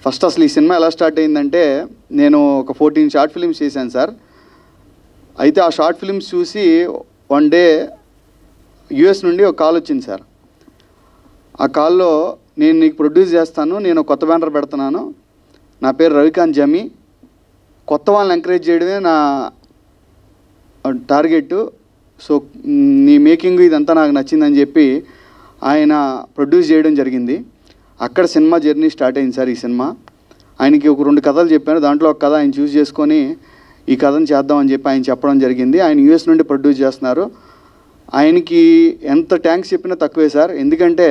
First అసలు ఈ cinema ఎలా స్టార్ట్ అయిందంటే, నేను ఒక 14 షార్ట్ ఫిల్మ్స్ చేశాను సార్. అయితే ఆ షార్ట్ ఫిల్మ్స్ చూసి వన్ డే యూఎస్ నుండి ఒక కాల్ వచ్చింది సార్. ఆ కాల్లో, నేను నీకు ప్రొడ్యూస్ చేస్తాను, నేను కొత్త బ్యానర్ పెడుతున్నాను, నా పేరు రవికాంత్ జమి, కొత్త వాళ్ళని ఎంకరేజ్ చేయడమే నా టార్గెట్, సో నీ మేకింగ్ ఇదంతా నాకు నచ్చిందని చెప్పి ఆయన ప్రొడ్యూస్ చేయడం జరిగింది. అక్కడ సినిమా జర్నీ స్టార్ట్ అయింది సార్. ఈ సినిమా ఆయనకి ఒక 2 కథలు చెప్పాను, దాంట్లో ఒక కథ ఆయన చూస్ చేసుకొని ఈ కథను చేద్దామని చెప్పి ఆయన చెప్పడం జరిగింది. ఆయన యూఎస్ నుండి ప్రొడ్యూస్ చేస్తున్నారు. ఆయనకి ఎంత థ్యాంక్స్ చెప్పినా తక్కువే సార్. ఎందుకంటే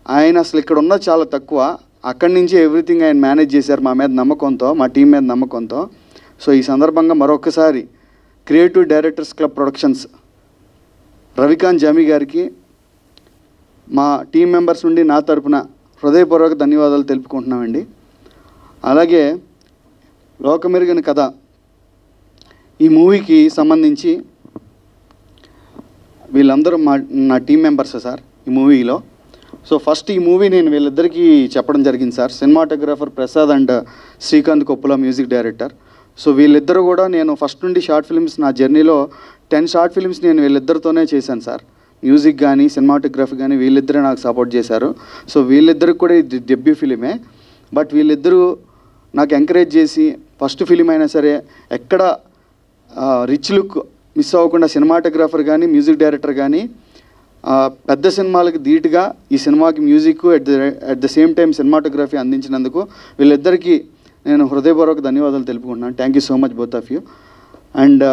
ఆయన అసలు ఇక్కడ ఉన్నది చాలా తక్కువ, అక్కడి నుంచి ఎవ్రీథింగ్ ఆయన మేనేజ్ చేశారు మా మీద నమ్మకంతో, మా టీం మీద నమ్మకంతో. సో ఈ సందర్భంగా మరొకసారి creative directors club productions Ravikanth Jami గారికి మా టీం మెంబర్స్ నుండి నా తరపున హృదయపూర్వక ధన్యవాదాలు తెలుపుకుంటున్నామండి. అలాగే లోకమెరుగని కథ ఈ మూవీకి సంబంధించి వీళ్ళందరూ నా టీం మెంబర్స్ సార్ ఈ మూవీలో. సో ఫస్ట్ ఈ మూవీ నేను వీళ్ళిద్దరికీ చెప్పడం జరిగింది sir. Cinematographer Prasad and Srikanth Koppula music director. So వీళ్ళిద్దరూ కూడా నేను ఫస్ట్ నుండి షార్ట్ ఫిల్మ్స్ నా జర్నీలో 10 షార్ట్ ఫిల్మ్స్ నేను వీళ్ళిద్దరితోనే చేశాను సార్. మ్యూజిక్ కానీ సినిమాటోగ్రఫీ కానీ వీళ్ళిద్దరే నాకు సపోర్ట్ చేశారు. సో వీళ్ళిద్దరికి కూడా ఇది డెబ్యూ ఫిలిమే. బట్ వీళ్ళిద్దరూ నాకు ఎంకరేజ్ చేసి ఫస్ట్ ఫిలిం అయినా సరే ఎక్కడ రిచ్ లుక్ మిస్ అవ్వకుండా సినిమాటోగ్రాఫర్ కానీ మ్యూజిక్ డైరెక్టర్ కానీ పెద్ద సినిమాలకు ధీటుగా ఈ సినిమాకి music at the same time cinematography అందించినందుకు వీళ్ళిద్దరికీ నేను హృదయపూర్వక ధన్యవాదాలు తెలుపుకుంటున్నాను. Thank you so much both of you. And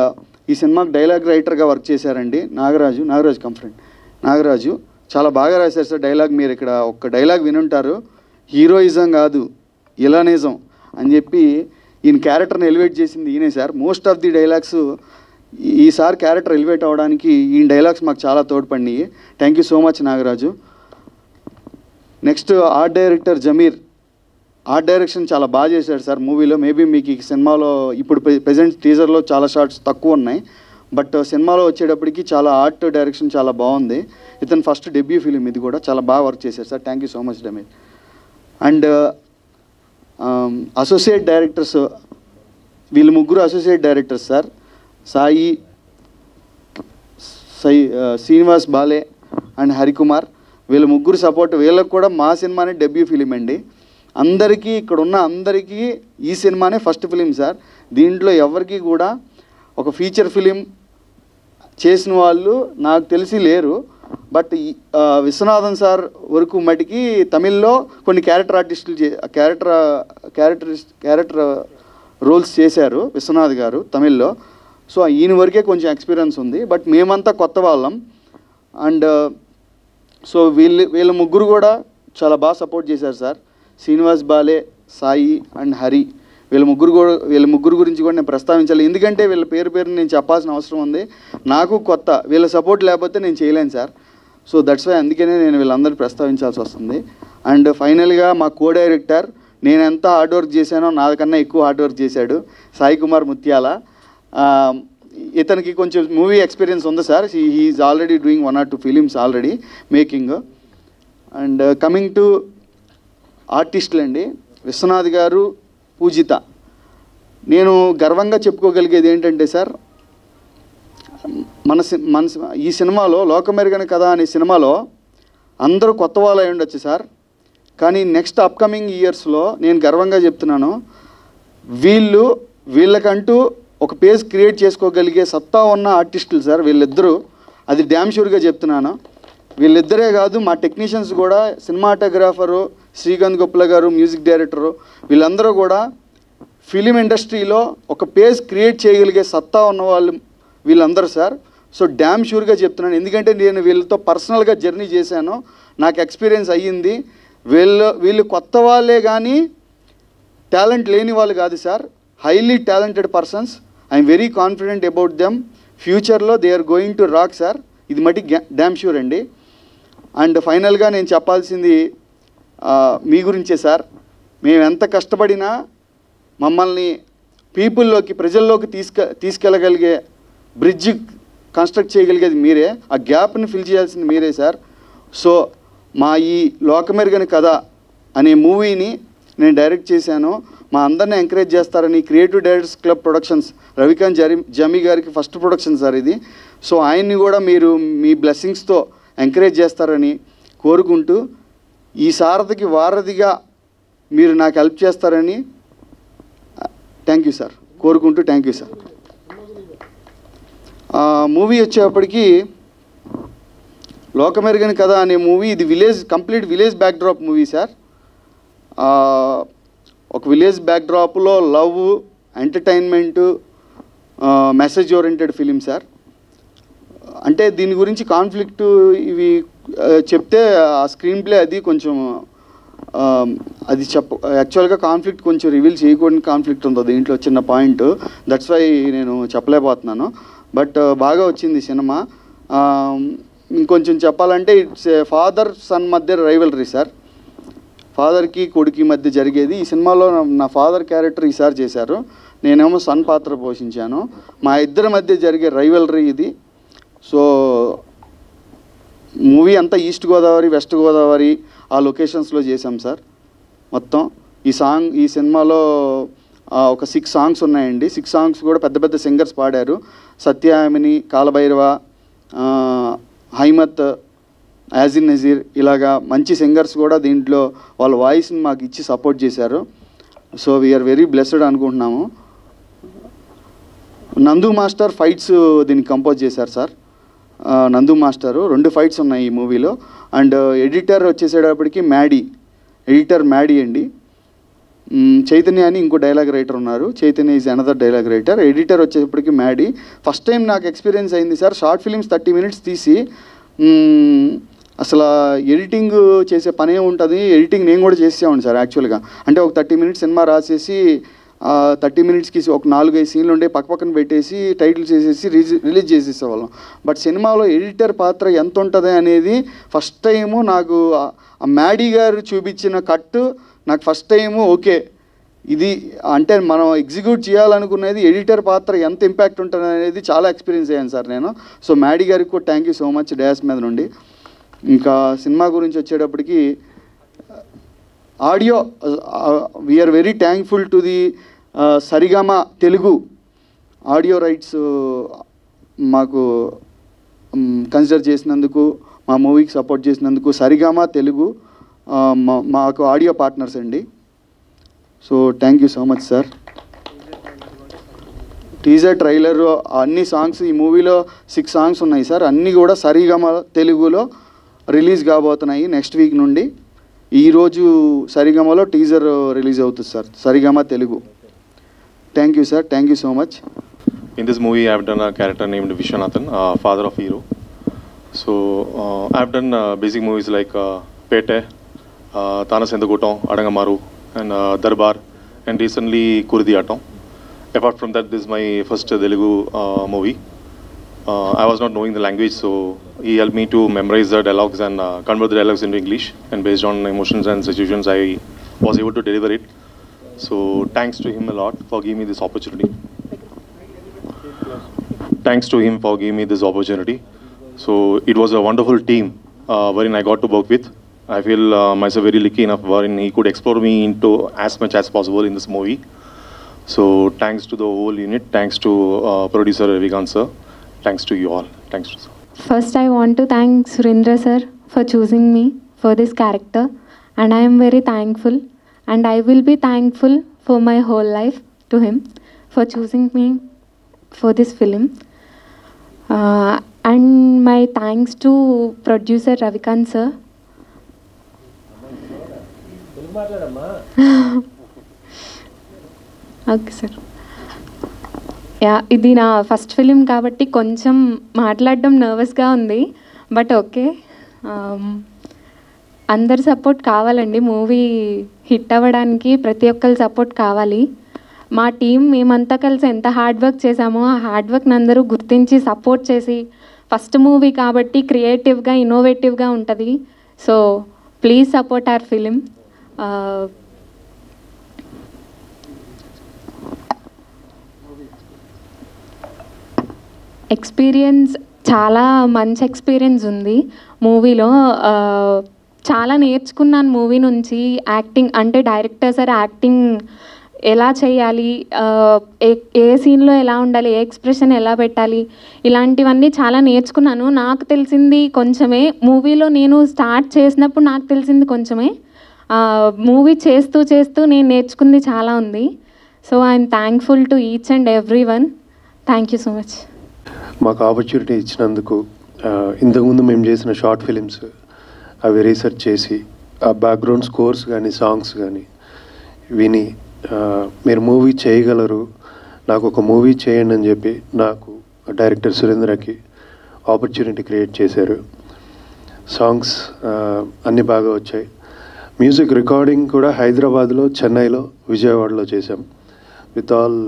ఈ సినిమాకి డైలాగ్ రైటర్గా వర్క్ చేశారండి నాగరాజు కంఫరెంట్ నాగరాజు. చాలా బాగా రాశారు సార్ డైలాగ్. మీరు ఇక్కడ ఒక్క డైలాగ్ వినుంటారు, హీరోయిజం కాదు ఇలానిజం అని చెప్పి ఈయన క్యారెక్టర్ని ఎలివేట్ చేసింది ఈయనే sir. Most of the dialogues ఈసారి క్యారెక్టర్ ఎలివేట్ అవ్వడానికి ఈయన డైలాగ్స్ మాకు చాలా తోడ్పడినాయి. Thank you so much Nagaraju. Next art director Jameer. Art direction చాలా బాగా చేశాడు సార్ మూవీలో. మేబీ మీకు ఈ సినిమాలో ఇప్పుడు ప్రెజెంట్ టీజర్లో చాలా షార్ట్స్ తక్కువ ఉన్నాయి, బట్ సినిమాలో వచ్చేటప్పటికి చాలా ఆర్ట్ డైరెక్షన్ చాలా బాగుంది. ఇతను ఫస్ట్ డెబ్యూ ఫిలిం, ఇది కూడా చాలా బాగా వర్క్ చేశారు sir. Thank you so much Zameer. And associate directors, వీళ్ళు ముగ్గురు అసోసియేట్ డైరెక్టర్స్ సార్. శ్రీనివాస్ బాలే అండ్ హరికుమార్, వీళ్ళ ముగ్గురు సపోర్ట్. వీళ్ళకి కూడా మా సినిమానే డెబ్యూ ఫిలిం అండి. అందరికీ ఇక్కడ ఉన్న అందరికీ ఈ సినిమానే ఫస్ట్ ఫిలిం సార్. దీంట్లో ఎవరికి కూడా ఒక ఫీచర్ ఫిలిం చేసిన వాళ్ళు నాకు తెలిసి లేరు. బట్ విశ్వనాథన్ సార్ వరకు మటుకి తమిళ్లో కొన్ని క్యారెక్టర్ రోల్స్ చేశారు విశ్వనాథ్ గారు తమిళ్లో. సో ఈయన వరకే కొంచెం ఎక్స్పీరియన్స్ ఉంది, బట్ మేమంతా కొత్త వాళ్ళం. అండ్ సో వీళ్ళ ముగ్గురు కూడా చాలా బాగా సపోర్ట్ చేశారు సార్. శ్రీనివాస్ బాలే, సాయి అండ్ హరి, వీళ్ళ ముగ్గురు గురించి కూడా నేను ప్రస్తావించాలి. ఎందుకంటే వీళ్ళ పేరు నేను చెప్పాల్సిన అవసరం ఉంది. నాకు కొత్త, వీళ్ళ సపోర్ట్ లేకపోతే నేను చేయలేను సార్. సో దట్స్ వై అందుకనే నేను వీళ్ళందరూ ప్రస్తావించాల్సి వస్తుంది. అండ్ ఫైనల్గా మా కో డైరెక్టర్, నేను ఎంత హార్డ్ వర్క్ చేశానో నాకన్నా ఎక్కువ హార్డ్ వర్క్ చేశాడు, సాయి కుమార్ ముత్యాల. ఇతనికి కొంచెం మూవీ ఎక్స్పీరియన్స్ ఉంది sir. He's already doing 1 or 2 films already making. And coming to ఆర్టిస్టులు అండి, విశ్వనాథ్ గారు, పూజిత. నేను గర్వంగా చెప్పుకోగలిగేది ఏంటంటే సార్, మన ఈ సినిమాలో లోకమెరుగని కథ అనే సినిమాలో అందరూ కొత్త వాళ్ళు అయి ఉండొచ్చు సార్, కానీ నెక్స్ట్ అప్కమింగ్ ఇయర్స్లో నేను గర్వంగా చెప్తున్నాను, వీళ్ళకంటూ ఒక పేజ్ క్రియేట్ చేసుకోగలిగే సత్తా ఉన్న ఆర్టిస్టులు సార్ వీళ్ళిద్దరూ. అది డ్యామ్ షూర్గా చెప్తున్నాను. వీళ్ళిద్దరే కాదు, మా టెక్నీషియన్స్ కూడా, సినిమాటోగ్రాఫరు శ్రీకాంత్ కొప్పుల గారు, మ్యూజిక్ డైరెక్టరు, వీళ్ళందరూ కూడా ఫిలిం ఇండస్ట్రీలో ఒక పేజ్ క్రియేట్ చేయగలిగే సత్తా ఉన్నవాళ్ళు వీళ్ళందరూ సార్. సో డ్యామ్ షూర్గా చెప్తున్నాను, ఎందుకంటే నేను వీళ్ళతో పర్సనల్గా జర్నీ చేశాను, నాకు ఎక్స్పీరియన్స్ అయ్యింది. వీళ్ళు కొత్త వాళ్ళే కానీ టాలెంట్ లేని వాళ్ళు కాదు sir, highly talented persons. I'm very confident about them. ఫ్యూచర్లో they are going to rock sir, ఇది మట్టి డ్యామ్ షూర్ అండి. అండ్ ఫైనల్గా నేను చెప్పాల్సింది మీ గురించే సార్. మేము ఎంత కష్టపడినా మమ్మల్ని పీపుల్లోకి, ప్రజల్లోకి తీసుకెళ్ళగలిగే బ్రిడ్జ్ కన్స్ట్రక్ట్ చేయగలిగేది మీరే, ఆ గ్యాప్ని ఫిల్ చేయాల్సింది మీరే సార్. సో మా ఈ లోకమెరుగని కథ అనే మూవీని నేను డైరెక్ట్ చేశానో మా అందరిని ఎంకరేజ్ చేస్తారని creative directors club productions Ravikanth Jami గారికి ఫస్ట్ ప్రొడక్షన్ సార్ ఇది. సో ఆయన్ని కూడా మీరు మీ బ్లెస్సింగ్స్తో ఎంకరేజ్ చేస్తారని కోరుకుంటూ ఈ సారథికి వారధిగా మీరు నాకు హెల్ప్ చేస్తారని థ్యాంక్ యూ సార్ కోరుకుంటూ థ్యాంక్ యూ సార్. మూవీ వచ్చేప్పటికి లోకమెరుగని కథ అనే మూవీ ఇది complete village backdrop movie sir. ఒక విలేజ్ బ్యాక్డ్రాప్లో love, entertainment, message oriented film sir. అంటే దీని గురించి కాన్ఫ్లిక్ట్ ఇవి చెప్తే ఆ స్క్రీన్ ప్లే అది కొంచెం అది యాక్చువల్గా కాన్ఫ్లిక్ట్ కొంచెం రివీల్ చేయకూడని కాన్ఫ్లిక్ట్ ఉంది దీంట్లో చిన్న పాయింట్. దట్స్ వై నేను చెప్పలేకపోతున్నాను. బట్ బాగా వచ్చింది సినిమా. ఇంకొంచెం చెప్పాలంటే ఇట్స్ ఫాదర్ సన్ మధ్య రైవలరీ సార్. ఫాదర్కి కొడుకి మధ్య జరిగేది. ఈ సినిమాలో నా ఫాదర్ క్యారెక్టర్ ఈసారి చేశారు, నేనేమో సన్ పాత్ర పోషించాను. మా ఇద్దరి మధ్య జరిగే రైవలరీ ఇది. సో మూవీ అంతా ఈస్ట్ గోదావరి, వెస్ట్ గోదావరి ఆ లొకేషన్స్లో చేశాం సార్ మొత్తం. ఈ సినిమాలో ఒక 6 సాంగ్స్ ఉన్నాయండి. 6 సాంగ్స్ కూడా పెద్ద పెద్ద సింగర్స్ పాడారు. సత్యామిని, కాలభైరవ, హైమత్, యాజిన్ నజీర్, ఇలాగా మంచి సింగర్స్ కూడా దీంట్లో వాళ్ళ వాయిస్ని మాకు ఇచ్చి సపోర్ట్ చేశారు. సో వీఆర్ వెరీ బ్లెస్డ్ అనుకుంటున్నాము. నందు మాస్టర్ ఫైట్స్ దీనికి కంపోజ్ చేశారు సార్. నందు మాస్టరు 2 ఫైట్స్ ఉన్నాయి ఈ మూవీలో. అండ్ ఎడిటర్ వచ్చేసేటప్పటికి ఎడిటర్ మ్యాడీ అండి. చైతన్య అని ఇంకో డైలాగ్ రైటర్ ఉన్నారు. Chaitanya is another dialogue writer. Editor వచ్చేటప్పటికి మ్యాడీ. ఫస్ట్ టైం నాకు ఎక్స్పీరియన్స్ అయింది సార్. షార్ట్ ఫిలిమ్స్ 30 minutes తీసి అసలు ఎడిటింగ్ చేసే పనే ఉంటుంది. ఎడిటింగ్ నేను కూడా చేసేవాడిని సార్ యాక్చువల్గా. అంటే ఒక 30 minutes సినిమా రాసేసి 30 minutesకి ఒక 4-5 సీన్లు ఉండే పక్కన పెట్టేసి టైటిల్స్ వేసేసి రిలీజ్ చేసేసేవాళ్ళం. బట్ సినిమాలో ఎడిటర్ పాత్ర ఎంత ఉంటుంది అనేది ఫస్ట్ టైము నాకు ఆ మ్యాడీ గారు చూపించిన కట్టు నాకు ఫస్ట్ టైము ఓకే ఇది అంటే మనం ఎగ్జిక్యూట్ చేయాలనుకునేది ఎడిటర్ పాత్ర ఎంత ఇంపాక్ట్ ఉంటుంది అనేది చాలా ఎక్స్పీరియన్స్ అయ్యాను సార్ నేను. సో మ్యాడీ గారికి కూడా thank you so much dais మీద నుండి. ఇంకా సినిమా గురించి వచ్చేటప్పటికి audio we're very thankful to the Saregama Telugu audio rights మాకు కన్సిడర్ చేసినందుకు, మా మూవీకి సపోర్ట్ చేసినందుకు సరిగమ తెలుగు మాకు ఆడియో పార్ట్నర్స్ అండి. So thank you so much sir. Teaser, trailer, అన్ని సాంగ్స్ ఈ మూవీలో 6 సాంగ్స్ ఉన్నాయి సార్. అన్నీ కూడా సరిగమ తెలుగులో రిలీజ్ కాబోతున్నాయి నెక్స్ట్ వీక్ నుండి. ఈరోజు సరిగమలో టీజర్ రిలీజ్ అవుతుంది sir, Sarigama Telugu. Thank you sir, thank you so much. In this movie, I have done a character named Vishwanathan, father of hero. So I have done basic movies like Pete, Tanasendagutam, Adangamaru, and Darbar, and recently Kurdiyatam. Apart from that, this is my first Telugu movie. I was not knowing the language, so he helped me to memorize the dialogues and convert the dialogues into English. And based on emotions and situations, I was able to deliver it. So thanks to him a lot for giving me this opportunity. Thanks to him for giving me this opportunity. So it was a wonderful team wherein I got to work with. I feel myself very lucky enough wherein he could explore me into as much as possible in this movie. So thanks to the whole unit, thanks to producer Ravikant sir, thanks to you all. Thanks. First I want to thank Surendra sir for choosing me for this character, and I am very thankful, and I will be thankful for my whole life to him for choosing me for this film. And my thanks to producer Ravikant sir. Okay sir. ఇది నా first film కాబట్టి కొంచెం మాట్లాడడం నర్వస్గా ఉంది, but okay. అందరి support కావాలండి. Movie hit అవ్వడానికి ప్రతి ఒక్కరి సపోర్ట్ కావాలి. మా టీం మేమంతా కలిసి ఎంత హార్డ్ వర్క్ చేసామో ఆ హార్డ్ వర్క్ని అందరూ గుర్తించి సపోర్ట్ చేసి, ఫస్ట్ మూవీ కాబట్టి క్రియేటివ్గా ఇన్నోవేటివ్గా ఉంటుంది. So please support our film. Experience చాలా మంచి ఎక్స్పీరియన్స్ ఉంది మూవీలో. చాలా నేర్చుకున్నాను మూవీ నుంచి. యాక్టింగ్ అంటే డైరెక్టర్ సార్ యాక్టింగ్ ఎలా చేయాలి, ఏ సీన్లో ఎలా ఉండాలి, ఏ ఎక్స్ప్రెషన్ ఎలా పెట్టాలి, ఇలాంటివన్నీ చాలా నేర్చుకున్నాను. నాకు తెలిసింది కొంచెమే, మూవీలో నేను స్టార్ట్ చేసినప్పుడు నాకు తెలిసింది కొంచెమే. మూవీ చేస్తూ చేస్తూ నేను నేర్చుకుంది చాలా ఉంది. So I'm thankful to each and every one. Thank you so much. మాకు ఆపర్చునిటీ ఇచ్చినందుకు, ఇంతకుముందు మేము చేసిన షార్ట్ ఫిలిమ్స్ అవి రీసెర్చ్ చేసి ఆ బ్యాక్గ్రౌండ్ స్కోర్స్ కానీ సాంగ్స్ కానీ విని మీరు మూవీ చేయగలరు, నాకు ఒక మూవీ చేయండి అని చెప్పి నాకు డైరెక్టర్ సురేంద్రకి ఆపర్చునిటీ క్రియేట్ చేశారు. సాంగ్స్ అన్నీ బాగా వచ్చాయి. మ్యూజిక్ రికార్డింగ్ కూడా హైదరాబాద్లో, చెన్నైలో, విజయవాడలో చేశాం. With all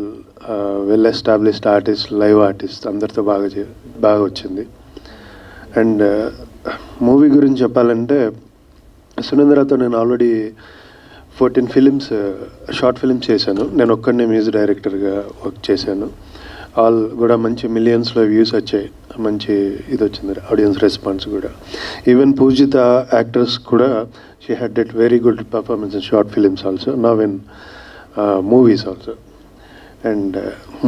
well established artist, live artist అందరితో బాగా వచ్చింది. అండ్ మూవీ గురించి చెప్పాలంటే సురేంద్రతో నేను ఆల్రెడీ 14 ఫిలిమ్స్, షార్ట్ ఫిలిమ్స్ చేశాను. నేను ఒక్కడనే మ్యూజిక్ డైరెక్టర్గా వర్క్ చేశాను. ఆల్ కూడా మంచి మిలియన్స్లో వ్యూస్ వచ్చాయి, మంచి ఇది వచ్చింది, ఆడియన్స్ రెస్పాన్స్ కూడా. ఈవెన్ పూజిత యాక్టర్స్ కూడా she had debt very good performance in short films also, now in movies also. And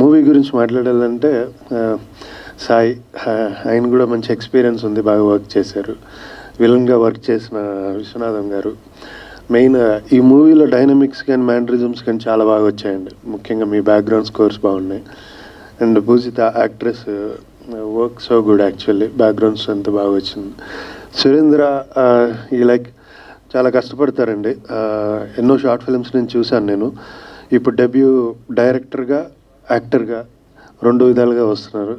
movie గురించి మాట్లాడాలంటే సాయి, ఆయన కూడా మంచి ఎక్స్పీరియన్స్ ఉంది, బాగా వర్క్ చేశారు. విలన్గా వర్క్ చేసిన విశ్వనాథం గారు. మెయిన్ ఈ మూవీలో డైనమిక్స్ కానీ మ్యానరిజమ్స్ కానీ చాలా బాగా వచ్చాయండి. ముఖ్యంగా మీ బ్యాక్గ్రౌండ్ స్కోర్స్ బాగున్నాయి. And Poojitha actress work so good actually, backgrounds అంతా బాగా వచ్చింది. సురేంద్ర ఈ లైక్ చాలా కష్టపడతారండి. ఎన్నో షార్ట్ ఫిల్మ్స్ నేను చూశాను నేను. ఇప్పుడు డెబ్యూ డైరెక్టర్గా, యాక్టర్గా 2 విధాలుగా వస్తున్నారు.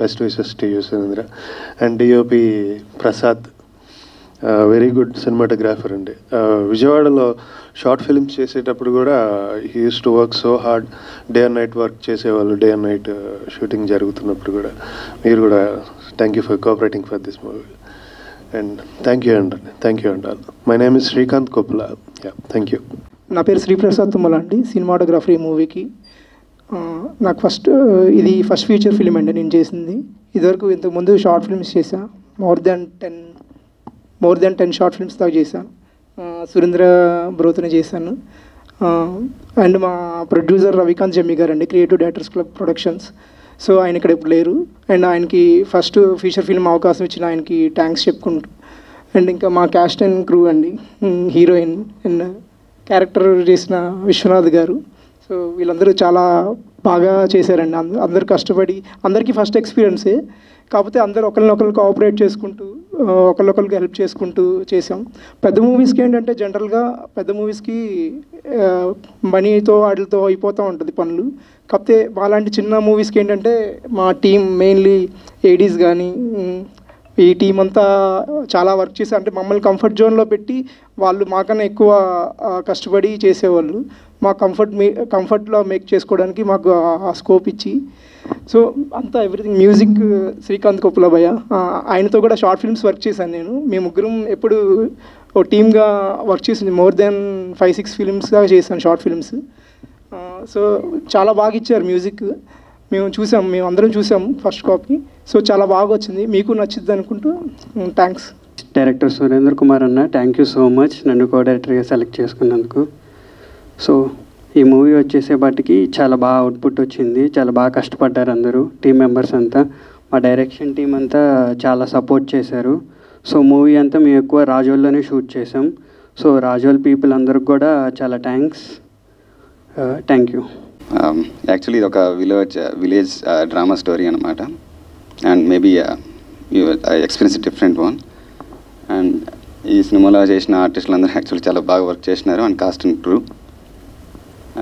Best wishes to you Surendra. And DOP Prasad very good cinematographer అండి. విజయవాడలో షార్ట్ ఫిల్మ్స్ చేసేటప్పుడు కూడా he use to work so hard, day and night work చేసేవాళ్ళు. డే అండ్ నైట్ షూటింగ్ జరుగుతున్నప్పుడు కూడా మీరు కూడా thank you for cooperating for this movie. And thank you అండి. థ్యాంక్ యూ అండి. My name is Srikanth Koppula. Thank you. నా పేరు శ్రీప్రసాద్ తుమ్మల అండి, సినిమాటోగ్రఫర్ ఈ మూవీకి. నాకు ఇది ఫస్ట్ ఫీచర్ ఫిలిం అండి నేను చేసింది. ఇదివరకు ఇంతకుముందు షార్ట్ ఫిల్మ్స్ చేశా, మోర్ దెన్ 10 షార్ట్ ఫిల్మ్స్ దాకా చేశాను. సురేంద్ర బ్రోతోనే చేశాను. అండ్ మా ప్రొడ్యూసర్ రవికాంత్ జమ్మి గారు అండి, creative directors club productions. So ఆయన ఇక్కడ ఇప్పుడు లేరు. అండ్ ఆయనకి ఫస్ట్ ఫీచర్ ఫిల్మ్ అవకాశం ఇచ్చిన ఆయనకి థ్యాంక్స్ చెప్పుకుంటూ, అండ్ ఇంకా మా క్యాస్ట్ అండ్ క్రూ అండి, హీరోయిన్ అండ్ క్యారెక్టర్ చేసిన విశ్వనాథ్ గారు. సో వీళ్ళందరూ చాలా బాగా చేశారండి. అందరూ కష్టపడి, అందరికీ ఫస్ట్ ఎక్స్పీరియన్సే, కాకపోతే అందరూ ఒకరినొకరు కోఆపరేట్ చేసుకుంటూ, ఒకరినొకరికి హెల్ప్ చేసుకుంటూ చేసాం. పెద్ద మూవీస్కి ఏంటంటే జనరల్గా పెద్ద మూవీస్కి మనీతో వాటితో అయిపోతూ ఉంటుంది పనులు. కాకపోతే మాలాంటి చిన్న మూవీస్కి ఏంటంటే మా టీం మెయిన్లీ ఏడీస్ కానీ ఈ టీం అంతా చాలా వర్క్ చేసి, అంటే మమ్మల్ని కంఫర్ట్ జోన్లో పెట్టి వాళ్ళు మాకన్నా ఎక్కువ కష్టపడి చేసేవాళ్ళు. మా కంఫర్ట్లో మేక్ చేసుకోవడానికి మాకు ఆ స్కోప్ ఇచ్చి, సో అంతా ఎవ్రీథింగ్. మ్యూజిక్ శ్రీకాంత్ కొప్పుల భయ్య, ఆయనతో కూడా షార్ట్ ఫిల్మ్స్ వర్క్ చేశాను నేను. మేము ముగ్గురం ఎప్పుడు ఓ టీమ్గా వర్క్ చేసింది. మోర్ దెన్ 5-6 ఫిల్మ్స్ దాకా చేశాను షార్ట్ ఫిల్మ్స్. సో చాలా బాగా ఇచ్చారు మ్యూజిక్. మేము అందరం చూసాం ఫస్ట్ కాపీ. సో చాలా బాగా వచ్చింది, మీకు నచ్చింది అనుకుంటూ. థ్యాంక్స్. డైరెక్టర్ సురేంద్ర కుమార్ అన్న, థ్యాంక్ యూ సో మచ్ నన్ను కో డైరెక్టర్గా సెలెక్ట్ చేసుకున్నందుకు. సో ఈ మూవీ వచ్చేసేపటికి చాలా బాగా అవుట్పుట్ వచ్చింది. చాలా బాగా కష్టపడ్డారు అందరూ, టీం మెంబర్స్ అంతా. మా డైరెక్షన్ టీం అంతా చాలా సపోర్ట్ చేశారు. సో మూవీ అంతా మేము ఎక్కువ రాజోల్లోనే షూట్ చేసాం. సో రాజోల్ పీపుల్ అందరికి కూడా చాలా థ్యాంక్స్. Thank you. యాక్చువల్లీ ఇది ఒక విలేజ్ డ్రామా స్టోరీ అనమాట. And maybe experience different one. And ఈ సినిమాలో చేసిన ఆర్టిస్టులు అందరూ యాక్చువల్లీ చాలా బాగా వర్క్ చేసినారు, and cost and crew.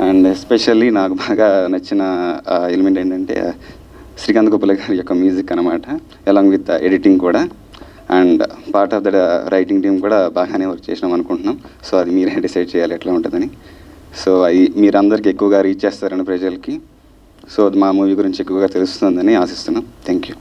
And especially నాకు బాగా నచ్చిన ఎలిమెంట్ ఏంటంటే శ్రీకాంత్ కొప్పుల గారి యొక్క మ్యూజిక్ అనమాట, అలాంగ్ విత్ ఎడిటింగ్ కూడా. And part of the writing team కూడా బాగానే వర్క్ చేసినాం అనుకుంటున్నాం. సో అది మీరే డిసైడ్ చేయాలి ఎట్లా ఉంటుందని. సో అది మీరందరికీ ఎక్కువగా రీచ్ చేస్తారని ప్రజలకి. సో మా మూవీ గురించి ఎక్కువగా తెలుస్తుందని ఆశిస్తున్నాం. Thank you.